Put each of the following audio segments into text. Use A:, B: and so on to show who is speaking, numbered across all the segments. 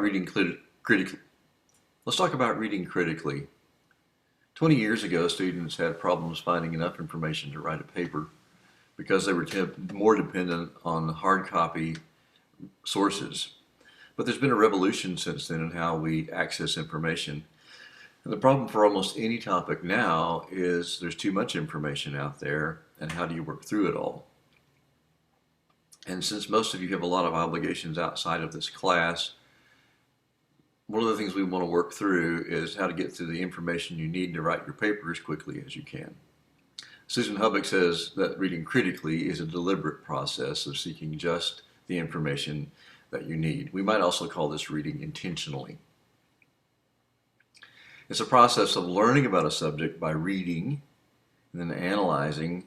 A: Reading critically. Let's talk about reading critically. 20 years ago, students had problems finding enough information to write a paper because they were more dependent on hard copy sources. But there's been a revolution since then in how we access information. And the problem for almost any topic now is there's too much information out there, and how do you work through it all? And since most of you have a lot of obligations outside of this class, one of the things we want to work through is how to get through the information you need to write your paper as quickly as you can. Susan Hubbock says that reading critically is a deliberate process of seeking just the information that you need. We might also call this reading intentionally. It's a process of learning about a subject by reading and then analyzing,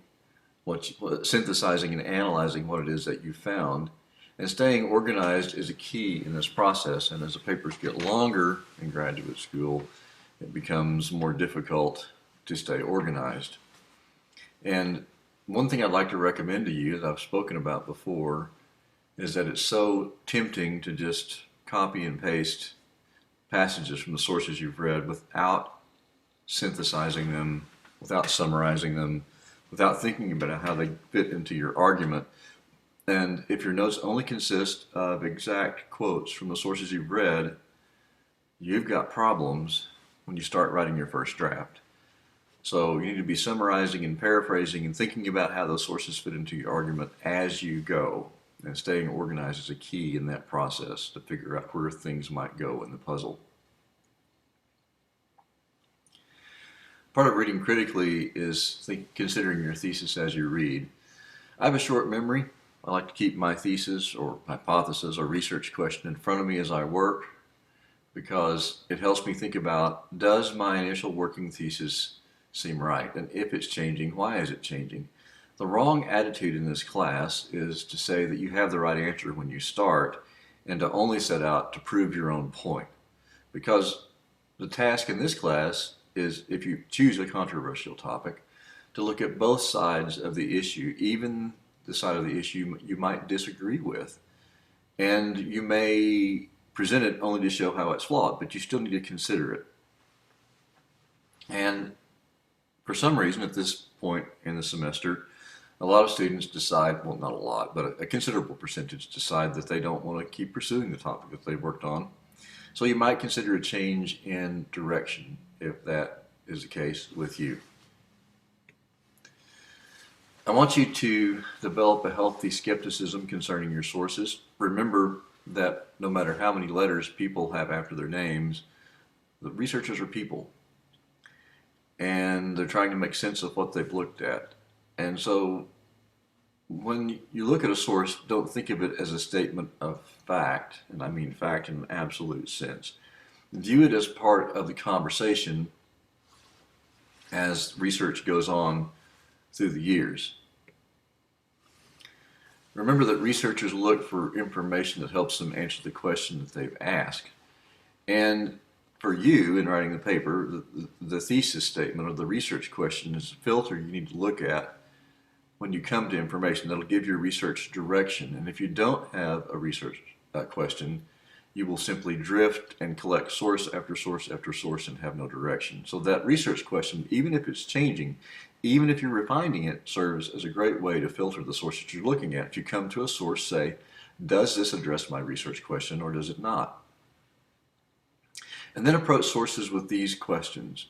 A: synthesizing and analyzing what it is that you found. And staying organized is a key in this process, and as the papers get longer in graduate school, it becomes more difficult to stay organized. And one thing I'd like to recommend to you that I've spoken about before is that it's so tempting to just copy and paste passages from the sources you've read without synthesizing them, without summarizing them, without thinking about how they fit into your argument. And if your notes only consist of exact quotes from the sources you've read, you've got problems when you start writing your first draft. So you need to be summarizing and paraphrasing and thinking about how those sources fit into your argument as you go. And staying organized is a key in that process to figure out where things might go in the puzzle. Part of reading critically is considering your thesis as you read. I have a short memory. I like to keep my thesis or hypothesis or research question in front of me as I work because it helps me think about, does my initial working thesis seem right? And if it's changing, why is it changing? The wrong attitude in this class is to say that you have the right answer when you start and to only set out to prove your own point. Because the task in this class is, if you choose a controversial topic, to look at both sides of the issue, even the side of the issue you might disagree with. And you may present it only to show how it's flawed, but you still need to consider it. And for some reason at this point in the semester, a lot of students decide, well, not a lot, but a considerable percentage decide that they don't want to keep pursuing the topic that they've worked on. So you might consider a change in direction if that is the case with you. I want you to develop a healthy skepticism concerning your sources. Remember that no matter how many letters people have after their names, the researchers are people. And they're trying to make sense of what they've looked at. And so when you look at a source, don't think of it as a statement of fact, and I mean fact in an absolute sense. View it as part of the conversation as research goes on through the years. Remember that researchers look for information that helps them answer the question that they've asked. And for you, in writing the paper, the thesis statement or the research question is a filter you need to look at when you come to information that'll give your research direction. And if you don't have a research question, you will simply drift and collect source after source after source and have no direction. So that research question, even if it's changing, even if you're refining it, serves as a great way to filter the source that you're looking at. If you come to a source, say, does this address my research question or does it not? And then approach sources with these questions.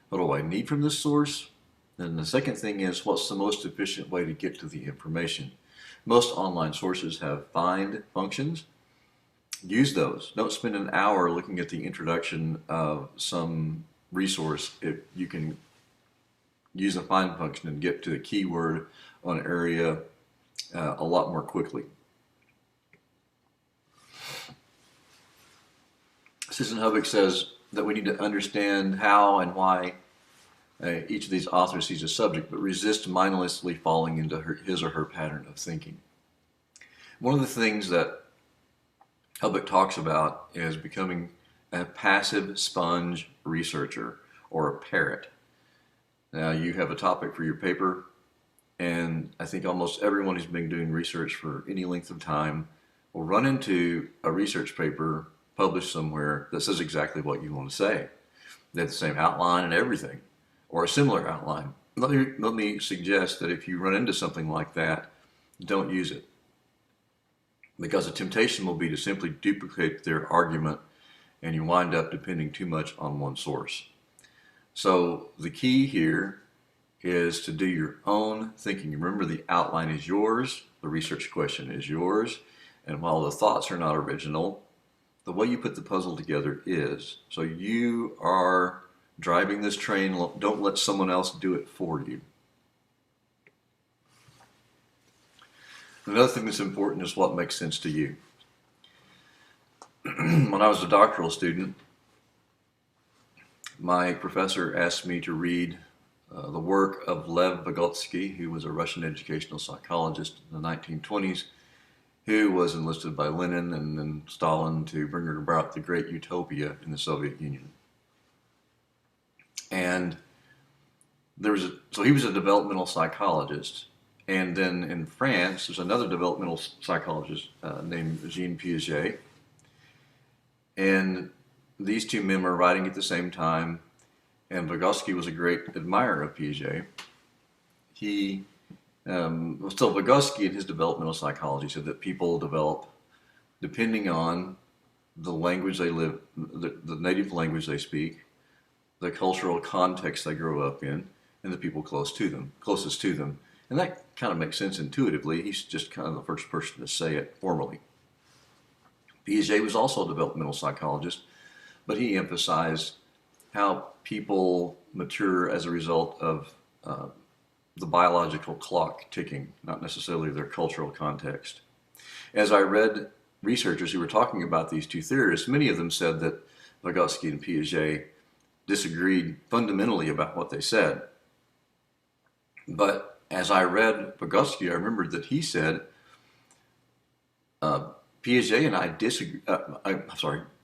A: What do I need from this source? And the second thing is, what's the most efficient way to get to the information? Most online sources have find functions. Use those. Don't spend an hour looking at the introduction of some resource if you can use a find function and get to a keyword on an area a lot more quickly. Susan Hubbock says that we need to understand how and why each of these authors sees a subject, but resist mindlessly falling into his or her pattern of thinking. One of the things that Hubbock talks about is becoming a passive sponge researcher, or a parrot. Now, you have a topic for your paper, and I think almost everyone who's been doing research for any length of time will run into a research paper published somewhere that says exactly what you want to say. They have the same outline and everything, or a similar outline. Let me suggest that if you run into something like that, don't use it. Because the temptation will be to simply duplicate their argument and you wind up depending too much on one source. So the key here is to do your own thinking. Remember, the outline is yours, the research question is yours, and while the thoughts are not original, the way you put the puzzle together is. So you are driving this train. Don't let someone else do it for you. Another thing that's important is what makes sense to you. When I was a doctoral student, my professor asked me to read the work of Lev Vygotsky, who was a Russian educational psychologist in the 1920s, who was enlisted by Lenin and then Stalin to bring about the great utopia in the Soviet Union. And so he was a developmental psychologist. And then in France, there's another developmental psychologist named Jean Piaget. And these two men were writing at the same time. And Vygotsky was a great admirer of Piaget. So Vygotsky in his developmental psychology said that people develop depending on the language they live, the native language they speak, the cultural context they grow up in, and the people closest to them. And that kind of makes sense intuitively. He's just kind of the first person to say it formally. Piaget was also a developmental psychologist, but he emphasized how people mature as a result of the biological clock ticking, not necessarily their cultural context. As I read researchers who were talking about these two theorists, many of them said that Vygotsky and Piaget disagreed fundamentally about what they said. But as I read Vygotsky, I remembered that he said, Piaget and I disagree.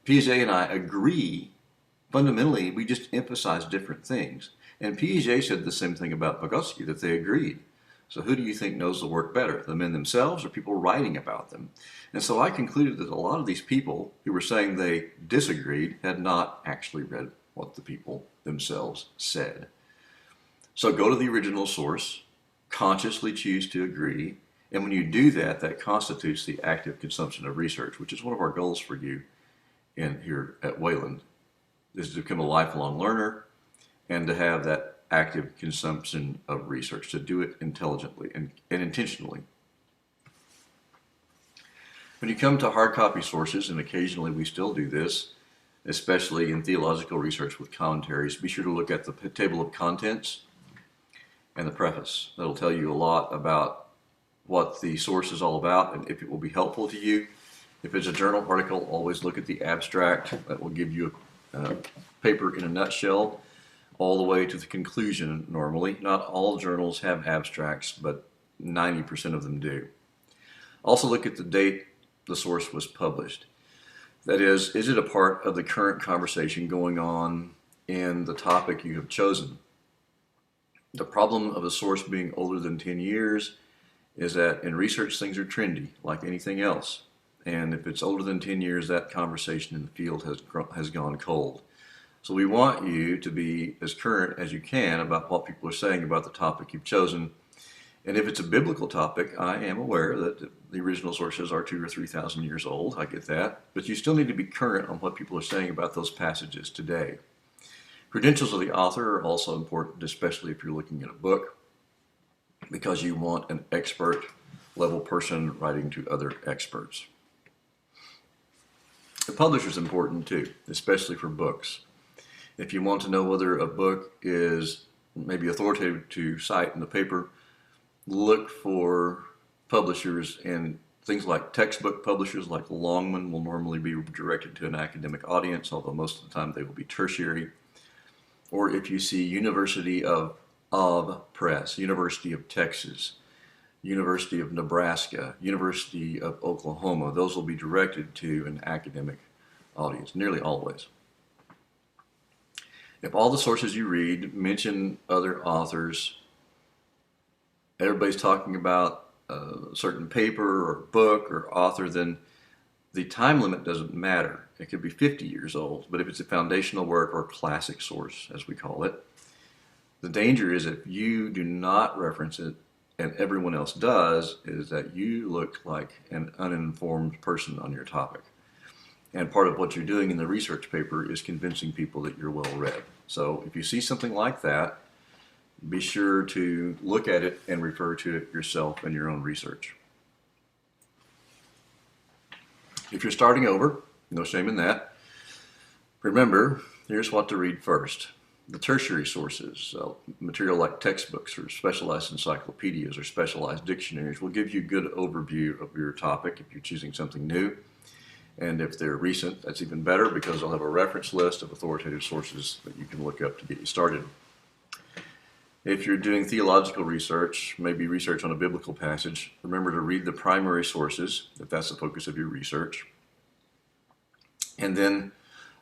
A: Piaget and I agree. Fundamentally, we just emphasize different things. And Piaget said the same thing about Vygotsky, that they agreed. So who do you think knows the work better, the men themselves or people writing about them? And so I concluded that a lot of these people who were saying they disagreed had not actually read what the people themselves said. So go to the original source, consciously choose to agree, and when you do that, that constitutes the active consumption of research, which is one of our goals for you here at Wayland, is to become a lifelong learner and to have that active consumption of research, to do it intelligently and intentionally. When you come to hard copy sources, and occasionally we still do this, especially in theological research with commentaries, be sure to look at the table of contents and the preface. That'll tell you a lot about what the source is all about and if it will be helpful to you. If it's a journal article, always look at the abstract. That will give you a paper in a nutshell all the way to the conclusion normally. Not all journals have abstracts, but 90% of them do. Also look at the date the source was published. That is it a part of the current conversation going on in the topic you have chosen? The problem of a source being older than 10 years is that in research things are trendy, like anything else. And if it's older than 10 years, that conversation in the field has gone cold. So we want you to be as current as you can about what people are saying about the topic you've chosen. And if it's a biblical topic, I am aware that the original sources are 2,000 or 3,000 years old. I get that. But you still need to be current on what people are saying about those passages today. Credentials of the author are also important, especially if you're looking at a book, because you want an expert level person writing to other experts. The publisher is important too, especially for books. If you want to know whether a book is maybe authoritative to cite in the paper, look for publishers, and things like textbook publishers like Longman will normally be directed to an academic audience, although most of the time they will be tertiary. Or if you see University of Press, University of Texas, University of Nebraska, University of Oklahoma, those will be directed to an academic audience, nearly always. If all the sources you read mention other authors, everybody's talking about a certain paper or book or author, then the time limit doesn't matter. It could be 50 years old, but if it's a foundational work or classic source, as we call it, the danger is if you do not reference it and everyone else does, is that you look like an uninformed person on your topic. And part of what you're doing in the research paper is convincing people that you're well read. So if you see something like that, be sure to look at it and refer to it yourself in your own research. If you're starting over, no shame in that. Remember, here's what to read first. The tertiary sources, material like textbooks or specialized encyclopedias or specialized dictionaries, will give you a good overview of your topic if you're choosing something new. And if they're recent, that's even better because they'll have a reference list of authoritative sources that you can look up to get you started. If you're doing theological research, maybe research on a biblical passage, remember to read the primary sources if that's the focus of your research. And then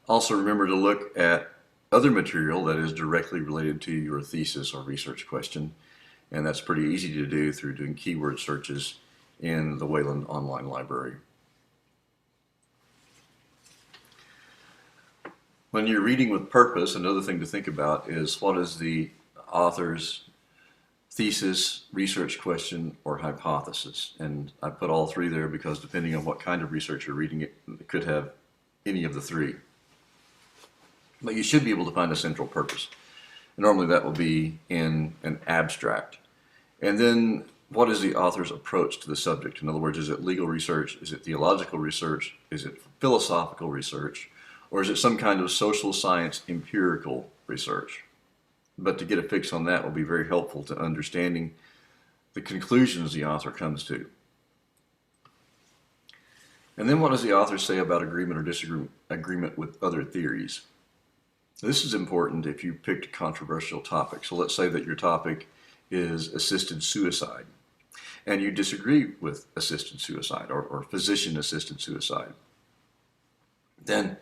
A: also remember to look at other material that is directly related to your thesis or research question. And that's pretty easy to do through doing keyword searches in the Wayland Online Library. When you're reading with purpose, another thing to think about is what is the author's thesis, research question, or hypothesis. And I put all three there because depending on what kind of research you're reading, it could have any of the three. But you should be able to find a central purpose. And normally that will be in an abstract. And then what is the author's approach to the subject? In other words, is it legal research? Is it theological research? Is it philosophical research? Or is it some kind of social science empirical research? But to get a fix on that will be very helpful to understanding the conclusions the author comes to. And then what does the author say about agreement or disagreement with other theories? This is important if you picked a controversial topic. So let's say that your topic is assisted suicide, and you disagree with assisted suicide or physician-assisted suicide. Then,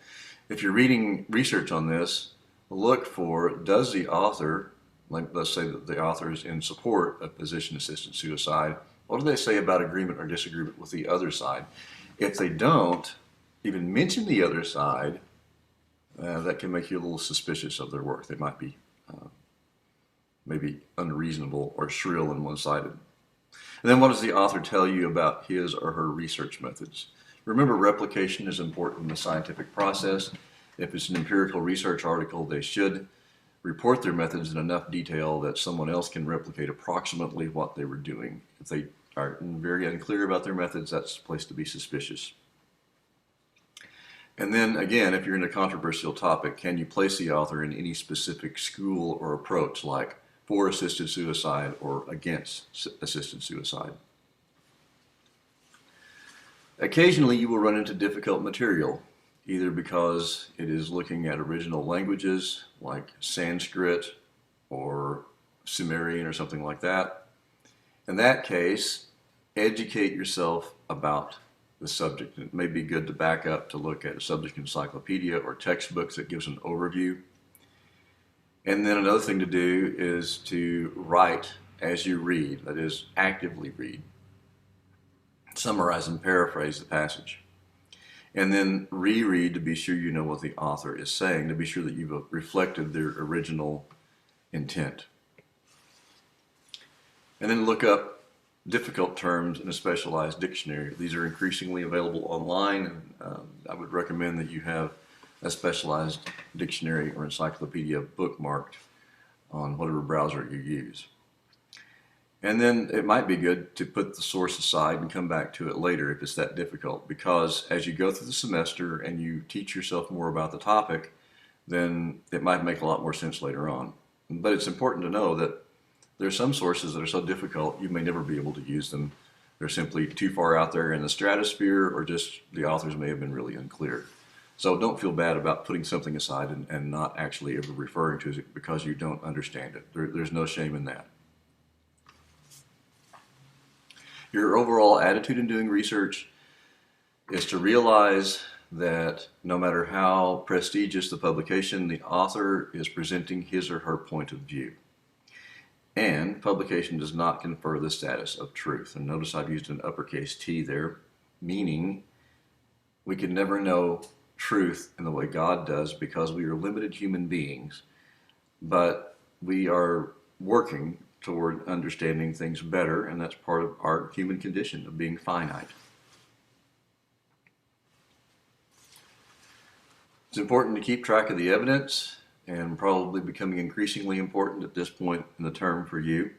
A: if you're reading research on this, look for, does the author, like let's say that the author is in support of physician-assisted suicide, what do they say about agreement or disagreement with the other side? If they don't even mention the other side, that can make you a little suspicious of their work. They might be maybe unreasonable or shrill and one-sided. And then what does the author tell you about his or her research methods? Remember, replication is important in the scientific process. If it's an empirical research article, they should report their methods in enough detail that someone else can replicate approximately what they were doing. If they are very unclear about their methods, that's a place to be suspicious. And then again, if you're in a controversial topic, can you place the author in any specific school or approach, like for assisted suicide or against assisted suicide? Occasionally you will run into difficult material, either because it is looking at original languages like Sanskrit or Sumerian or something like that. In that case, educate yourself about the subject. It may be good to back up to look at a subject encyclopedia or textbooks that gives an overview. And then another thing to do is to write as you read, that is, actively read. Summarize and paraphrase the passage. And then reread to be sure you know what the author is saying, to be sure that you've reflected their original intent. And then look up difficult terms in a specialized dictionary. These are increasingly available online, and I would recommend that you have a specialized dictionary or encyclopedia bookmarked on whatever browser you use. And then it might be good to put the source aside and come back to it later if it's that difficult, because as you go through the semester and you teach yourself more about the topic, then it might make a lot more sense later on. But it's important to know that there are some sources that are so difficult you may never be able to use them. They're simply too far out there in the stratosphere, or just the authors may have been really unclear. So don't feel bad about putting something aside and not actually ever referring to it because you don't understand it. There's no shame in that. Your overall attitude in doing research is to realize that no matter how prestigious the publication, the author is presenting his or her point of view. And publication does not confer the status of truth. And notice I've used an uppercase T there, meaning we can never know truth in the way God does because we are limited human beings, but we are working toward understanding things better, and that's part of our human condition of being finite. It's important to keep track of the evidence, and probably becoming increasingly important at this point in the term for you.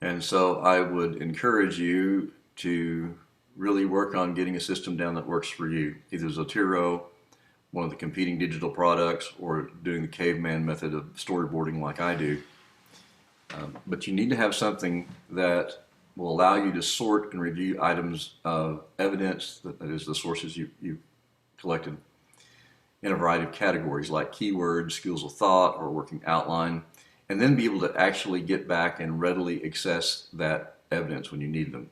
A: And so I would encourage you to really work on getting a system down that works for you, either Zotero, one of the competing digital products, or doing the caveman method of storyboarding like I do. But you need to have something that will allow you to sort and review items of evidence, that is the sources you collected, in a variety of categories like keywords, schools of thought, or working outline, and then be able to actually get back and readily access that evidence when you need them.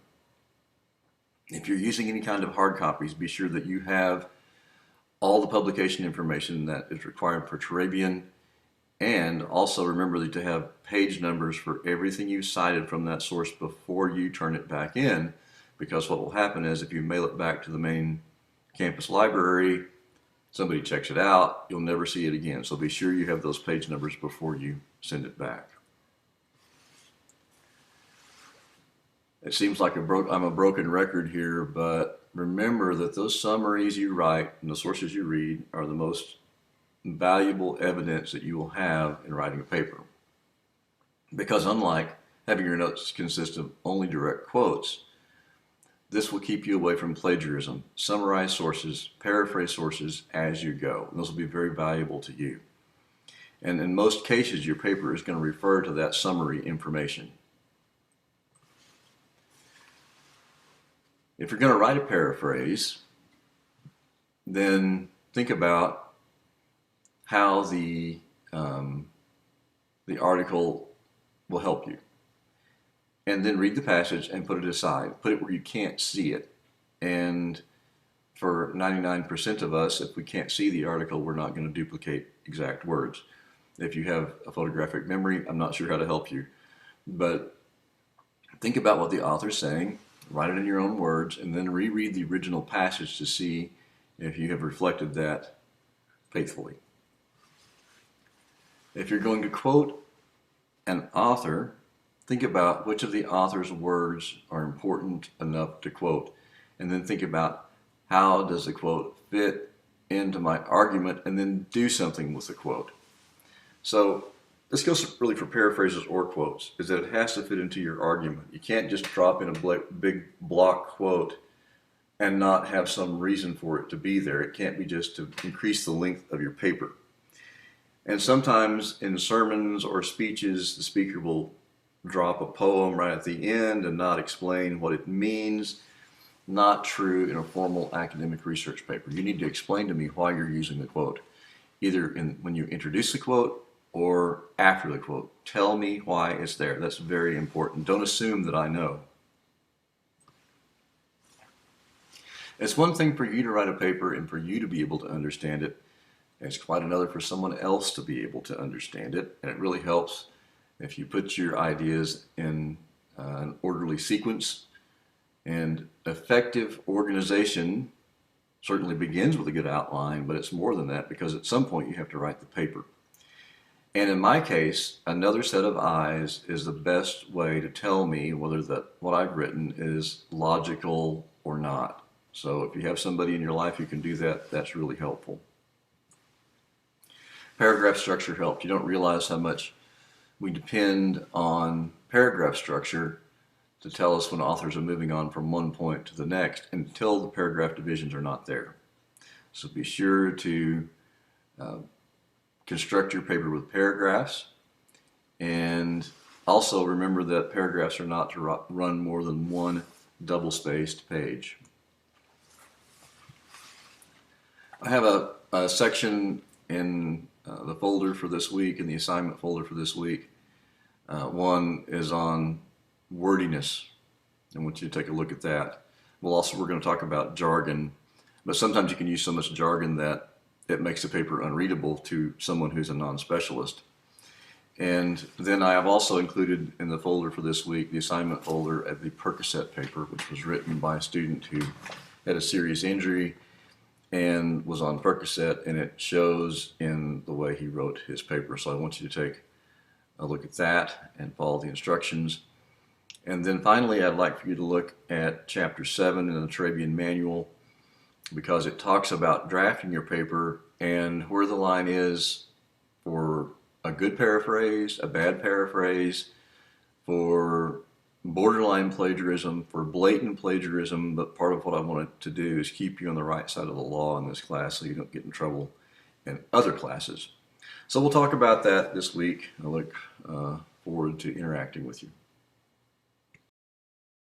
A: If you're using any kind of hard copies, be sure that you have all the publication information that is required for Turabian, and also remember to have page numbers for everything you cited from that source before you turn it back in, because what will happen is if you mail it back to the main campus library, somebody checks it out, you'll never see it again. So be sure you have those page numbers before you send it back. It seems like I'm a broken record here, but remember that those summaries you write and the sources you read are the most valuable evidence that you will have in writing a paper. Because unlike having your notes consist of only direct quotes, this will keep you away from plagiarism. Summarize sources, paraphrase sources as you go. And those will be very valuable to you. And in most cases, your paper is going to refer to that summary information. If you're going to write a paraphrase, then think about how the article will help you. And then read the passage and put it aside. Put it where you can't see it. And for 99% of us, if we can't see the article, we're not going to duplicate exact words. If you have a photographic memory, I'm not sure how to help you. But think about what the author's saying, write it in your own words, and then reread the original passage to see if you have reflected that faithfully. If you're going to quote an author, think about which of the author's words are important enough to quote, and then think about how does the quote fit into my argument, and then do something with the quote. So this goes really for paraphrases or quotes, is that it has to fit into your argument. You can't just drop in a big block quote and not have some reason for it to be there. It can't be just to increase the length of your paper. And sometimes in sermons or speeches, the speaker will drop a poem right at the end and not explain what it means. Not true in a formal academic research paper. You need to explain to me why you're using the quote, either when you introduce the quote or after the quote. Tell me why it's there. That's very important. Don't assume that I know. It's one thing for you to write a paper and for you to be able to understand it. It's quite another for someone else to be able to understand it. And it really helps if you put your ideas in an orderly sequence. And effective organization certainly begins with a good outline, but it's more than that, because at some point you have to write the paper. And in my case, another set of eyes is the best way to tell me whether what I've written is logical or not. So if you have somebody in your life who can do that, that's really helpful. Paragraph structure helps. You don't realize how much we depend on paragraph structure to tell us when authors are moving on from one point to the next until the paragraph divisions are not there. So be sure to construct your paper with paragraphs, and also remember that paragraphs are not to run more than one double-spaced page. I have a section in the folder for this week, in the assignment folder for this week. One is on wordiness. I want you to take a look at that. We're going to talk about jargon, but sometimes you can use so much jargon that it makes the paper unreadable to someone who's a non-specialist. And then I have also included in the folder for this week, the assignment folder, of the Percocet paper, which was written by a student who had a serious injury and was on Percocet, and it shows in the way he wrote his paper. So I want you to take a look at that and follow the instructions. And then finally, I'd like for you to look at Chapter 7 in the Turabian Manual, because it talks about drafting your paper and where the line is for a good paraphrase, a bad paraphrase, for borderline plagiarism, for blatant plagiarism. But part of what I wanted to do is keep you on the right side of the law in this class so you don't get in trouble in other classes. So we'll talk about that this week. I look forward to interacting with you.